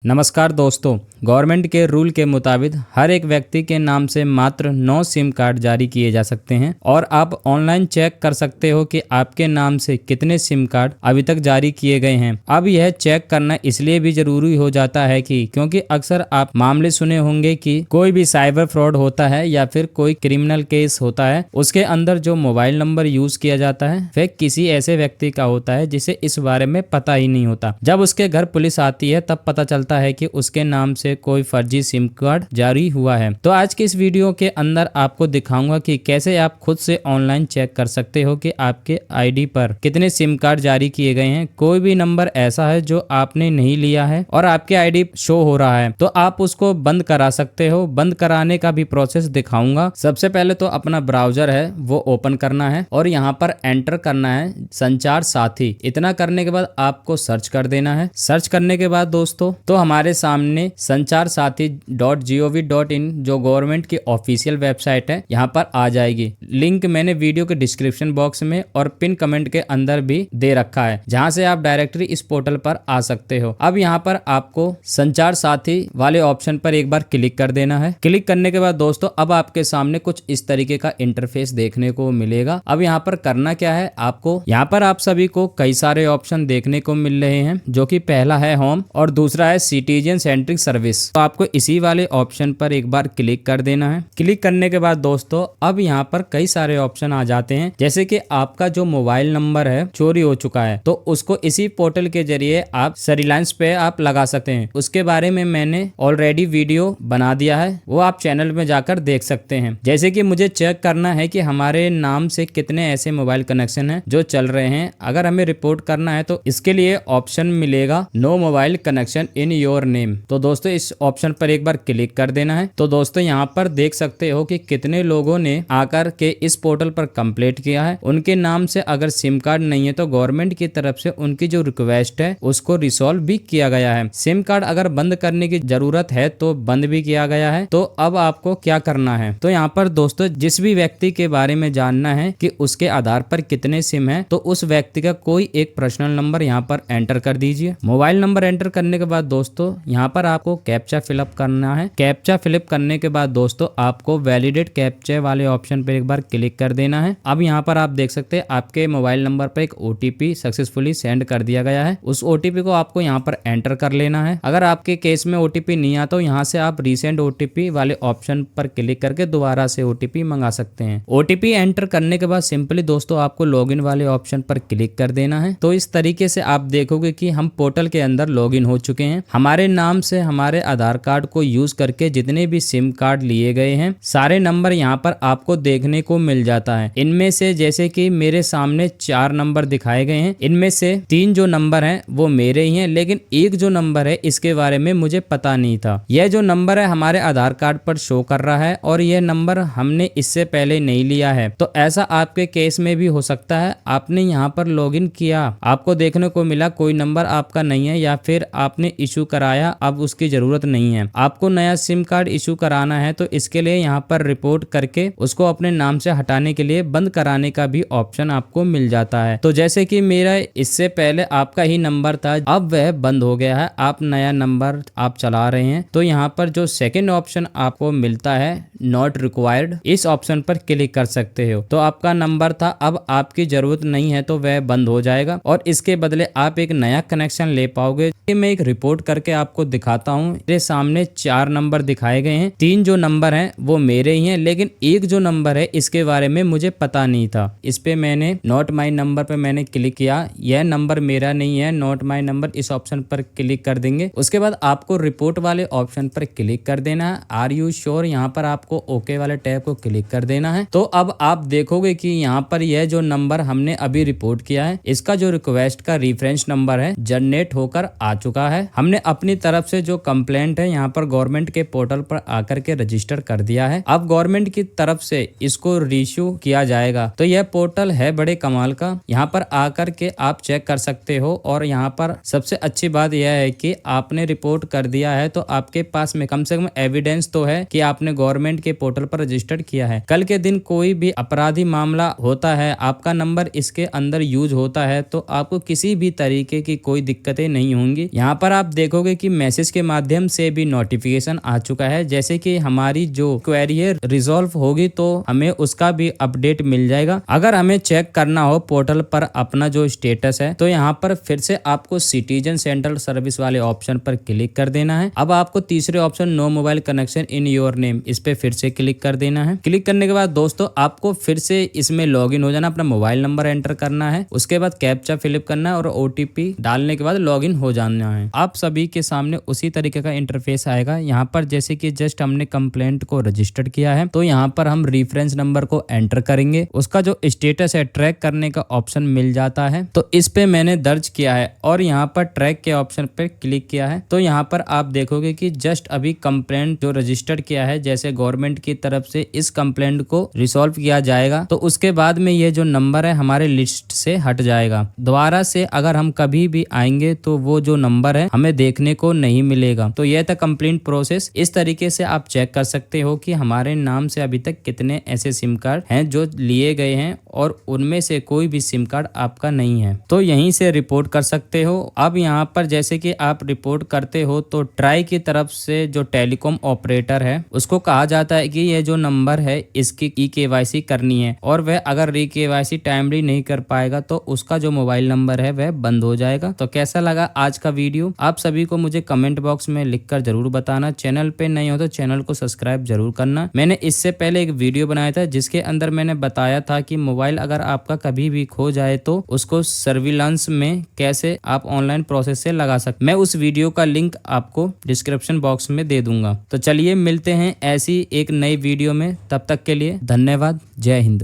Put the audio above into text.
नमस्कार दोस्तों, गवर्नमेंट के रूल के मुताबिक हर एक व्यक्ति के नाम से मात्र 9 सिम कार्ड जारी किए जा सकते हैं और आप ऑनलाइन चेक कर सकते हो कि आपके नाम से कितने सिम कार्ड अभी तक जारी किए गए हैं। अब यह चेक करना इसलिए भी जरूरी हो जाता है क्योंकि अक्सर आप मामले सुने होंगे कि कोई भी साइबर फ्रॉड होता है या फिर कोई क्रिमिनल केस होता है, उसके अंदर जो मोबाइल नंबर यूज किया जाता है वह किसी ऐसे व्यक्ति का होता है जिसे इस बारे में पता ही नहीं होता। जब उसके घर पुलिस आती है तब पता चलता है कि उसके नाम से कोई फर्जी सिम कार्ड जारी हुआ है। तो आज के इस वीडियो के अंदर आपको दिखाऊंगा कि कैसे आप खुद से ऑनलाइन चेक कर सकते हो कि आपके आईडी पर कितने सिम कार्ड जारी किए गए हैं। कोई भी नंबर ऐसा है जो आपने नहीं लिया है और आपके आईडी शो हो रहा है तो आप उसको बंद करा सकते हो। बंद कराने का भी प्रोसेस दिखाऊंगा। सबसे पहले तो अपना ब्राउजर है वो ओपन करना है और यहाँ पर एंटर करना है संचार साथी। इतना करने के बाद आपको सर्च कर देना है। सर्च करने के बाद दोस्तों तो हमारे सामने संचार साथी .gov.in जो गवर्नमेंट की ऑफिशियल वेबसाइट है यहाँ पर आ जाएगी। लिंक मैंने वीडियो के डिस्क्रिप्शन बॉक्स में और पिन कमेंट के अंदर भी दे रखा है, जहाँ से आप डायरेक्टली इस पोर्टल पर आ सकते हो। अब यहाँ पर आपको संचार साथी वाले ऑप्शन पर एक बार क्लिक कर देना है। क्लिक करने के बाद दोस्तों अब आपके सामने कुछ इस तरीके का इंटरफेस देखने को मिलेगा। अब यहाँ पर करना क्या है, आपको यहाँ पर आप सभी को कई सारे ऑप्शन देखने को मिल रहे हैं, जो कि पहला है होम और दूसरा है सिटीजन सेंट्रिक सर्विस। तो आपको इसी वाले ऑप्शन पर एक बार क्लिक कर देना है। क्लिक करने के बाद दोस्तों अब यहाँ पर कई सारे ऑप्शन आ जाते हैं, जैसे कि आपका जो मोबाइल नंबर है चोरी हो चुका है तो उसको इसी पोर्टल के जरिए आप सर्विलांस पे आप लगा सकते हैं। उसके बारे में मैंने ऑलरेडी वीडियो बना दिया है, वो आप चैनल में जाकर देख सकते हैं। जैसे कि मुझे चेक करना है कि हमारे नाम से कितने ऐसे मोबाइल कनेक्शन हैं जो चल रहे हैं। अगर हमें रिपोर्ट करना है तो इसके लिए ऑप्शन मिलेगा no mobile connection in your name. तो दोस्तों इस ऑप्शन पर एक बार क्लिक कर देना है। तो दोस्तों यहाँ पर देख सकते हो कि कितने लोगों ने आकर के इस पोर्टल पर कंप्लीट किया है। उनके नाम से अगर सिम कार्ड नहीं है तो गवर्नमेंट की तरफ से उनकी जो रिक्वेस्ट है उसको रिसॉल्व भी किया गया है। सिम कार्ड अगर बंद करने की जरूरत है तो बंद भी किया गया है। तो अब आपको क्या करना है, तो यहाँ पर दोस्तों जिस भी व्यक्ति के बारे में जानना है कि उसके आधार पर कितने सिम है तो उस व्यक्ति का कोई एक पर्सनल नंबर यहाँ पर एंटर कर दीजिए। मोबाइल नंबर एंटर करने के बाद दोस्तों यहाँ पर आपको कैप्चा फिलअप करना है। कैप्चा फिलअप करने के बाद दोस्तों आपको वैलिडेट कैप्चा वाले ऑप्शन पर एक बार क्लिक कर देना है। अब यहाँ पर आप देख सकते हैं आपके मोबाइल नंबर पर एक ओटीपी सक्सेसफुली सेंड कर दिया गया है। उस ओटीपी को आपको यहाँ पर एंटर कर लेना है। अगर आपके केस में ओटीपी नहीं आता तो यहाँ से आप रीसेंट ओटीपी वाले ऑप्शन पर क्लिक करके दोबारा से ओटीपी मंगा सकते हैं। ओटीपी एंटर करने के बाद सिंपली दोस्तों आपको लॉगिन वाले ऑप्शन पर क्लिक कर देना है। तो इस तरीके से आप देखोगे कि हम पोर्टल के अंदर लॉगिन हो चुके हैं। हमारे नाम से हमारे आधार कार्ड को यूज करके जितने भी सिम कार्ड लिए गए हैं सारे नंबर यहाँ पर आपको देखने को मिल जाता है। इनमें से जैसे कि मेरे सामने 4 नंबर दिखाए गए हैं, इनमें से 3 जो नंबर हैं वो मेरे ही हैं, लेकिन एक जो नंबर है इसके बारे में मुझे पता नहीं था। यह जो नंबर है हमारे आधार कार्ड पर शो कर रहा है और यह नंबर हमने इससे पहले नहीं लिया है। तो ऐसा आपके केस में भी हो सकता है। आपने यहाँ पर लॉगिन किया, आपको देखने को मिला कोई नंबर आपका नहीं है या फिर आपने इशू कराया, अब उसकी जरूरत नहीं है। आपको नया सिम कार्ड इशू कराना है तो इसके लिए यहाँ पर रिपोर्ट करके उसको अपने नाम से हटाने के लिए बंद कराने का भी ऑप्शन आपको मिल जाता है। तो जैसे कि मेरा इससे पहले आपका ही नंबर था, अब वह बंद हो गया है, आप नया नंबर आप चला रहे हैं तो यहाँ पर जो सेकंड ऑप्शन आपको मिलता है नॉट रिक्वायर्ड, इस ऑप्शन पर क्लिक कर सकते हो। तो आपका नंबर था, अब आपकी जरूरत नहीं है तो वह बंद हो जाएगा और इसके बदले आप एक नया कनेक्शन ले पाओगे। मैं एक रिपोर्ट करके आपको दिखाता हूँ। मेरे सामने 4 नंबर दिखाए गए हैं, 3 जो नंबर हैं वो मेरे ही हैं, लेकिन एक जो नंबर है इसके बारे में मुझे पता नहीं था। इस पे मैंने नॉट माई नंबर पे मैंने क्लिक किया, यह नंबर मेरा नहीं है, नॉट माई नंबर, इस ऑप्शन पर क्लिक कर देंगे। उसके बाद आपको रिपोर्ट वाले ऑप्शन पर क्लिक कर देना है। आर यू श्योर, यहाँ पर आपको ओके वाले टैब को क्लिक कर देना है। तो अब आप देखोगे कि यहाँ पर यह जो नंबर हमने अभी रिपोर्ट किया है इसका जो रिक्वेस्ट का रेफरेंस नंबर है जनरेट होकर आ चुका है। हमने अपनी तरफ से जो कंप्लेंट है यहाँ पर गवर्नमेंट के पोर्टल पर आकर के रजिस्टर कर दिया है। अब गवर्नमेंट की तरफ से इसको रीइश्यू किया जाएगा। तो यह पोर्टल है बड़े कमाल का, यहाँ पर आकर के आप चेक कर सकते हो। और यहाँ पर सबसे अच्छी बात यह है कि आपने रिपोर्ट कर दिया है तो आपके पास में कम से कम एविडेंस तो है कि आपने गवर्नमेंट के पोर्टल पर रजिस्टर्ड किया है। कल के दिन कोई भी अपराधी मामला होता है, आपका नंबर इसके अंदर यूज होता है तो आपको किसी भी तरीके की कोई दिक्कतें नहीं होंगी। यहाँ पर आप देखो देखोगे कि मैसेज के माध्यम से भी नोटिफिकेशन आ चुका है। जैसे कि हमारी जो क्वेरी है रिजॉल्व होगी तो हमें उसका भी अपडेट मिल जाएगा। अगर हमें चेक करना हो पोर्टल पर अपना जो स्टेटस है तो यहाँ पर फिर से आपको सिटीजन सेंट्रल सर्विस वाले ऑप्शन पर क्लिक कर देना है। अब आपको तीसरे option no mobile connection in your name, इस पे फिर से क्लिक कर देना है। क्लिक करने के बाद दोस्तों आपको फिर से इसमें लॉगिन हो जाना, अपना मोबाइल नंबर एंटर करना है, उसके बाद कैप्चा फिलअप करना है और ओटीपी डालने के बाद लॉगिन हो जाना है। आप सभी के सामने उसी तरीके का इंटरफेस आएगा। यहाँ पर जैसे कि जस्ट हमने कंप्लेंट को रजिस्टर्ड किया है तो यहाँ पर हम रेफरेंस नंबर को एंटर करेंगे, उसका जो स्टेटस है ट्रैक करने का ऑप्शन मिल जाता है तो इस पे मैंने दर्ज किया है और यहाँ पर ट्रैक के ऑप्शन पे क्लिक किया है। तो यहाँ पर आप देखोगे कि जस्ट अभी कंप्लेंट जो रजिस्टर्ड किया है, जैसे गवर्नमेंट की तरफ से इस कंप्लेंट को रिसॉल्व किया जाएगा तो उसके बाद में ये जो नंबर है हमारे लिस्ट से हट जाएगा। दोबारा से अगर हम कभी भी आएंगे तो वो जो नंबर है हमें देखने को नहीं मिलेगा। तो यह था कंप्लेंट प्रोसेस। इस तरीके से आप चेक कर सकते हो कि हमारे नाम से अभी तक कितने ऐसे सिम कार्ड हैं जो लिए गए हैं और उनमें से कोई भी सिम कार्ड आपका नहीं है। तो यहीं से रिपोर्ट कर सकते हो। अब यहाँ पर जैसे कि आप रिपोर्ट करते हो तो ट्राई की तरफ से जो टेलीकॉम ऑपरेटर है उसको कहा जाता है कि ये जो नंबर है इसकी ई-केवाईसी करनी है और वह अगर ई-केवाईसी टाइमली नहीं कर पाएगा तो उसका जो मोबाइल नंबर है वह बंद हो जाएगा। तो कैसा लगा आज का वीडियो आप सभी को मुझे कमेंट बॉक्स में लिखकर जरूर बताना। चैनल पे नहीं हो तो चैनल को सब्सक्राइब जरूर करना। मैंने इससे पहले एक वीडियो बनाया था जिसके अंदर मैंने बताया था कि मोबाइल अगर आपका कभी भी खो जाए तो उसको सर्विलांस में कैसे आप ऑनलाइन प्रोसेस से लगा सकते। मैं उस वीडियो का लिंक आपको डिस्क्रिप्शन बॉक्स में दे दूंगा। तो चलिए मिलते हैं ऐसी एक नई वीडियो में, तब तक के लिए धन्यवाद। जय हिंद।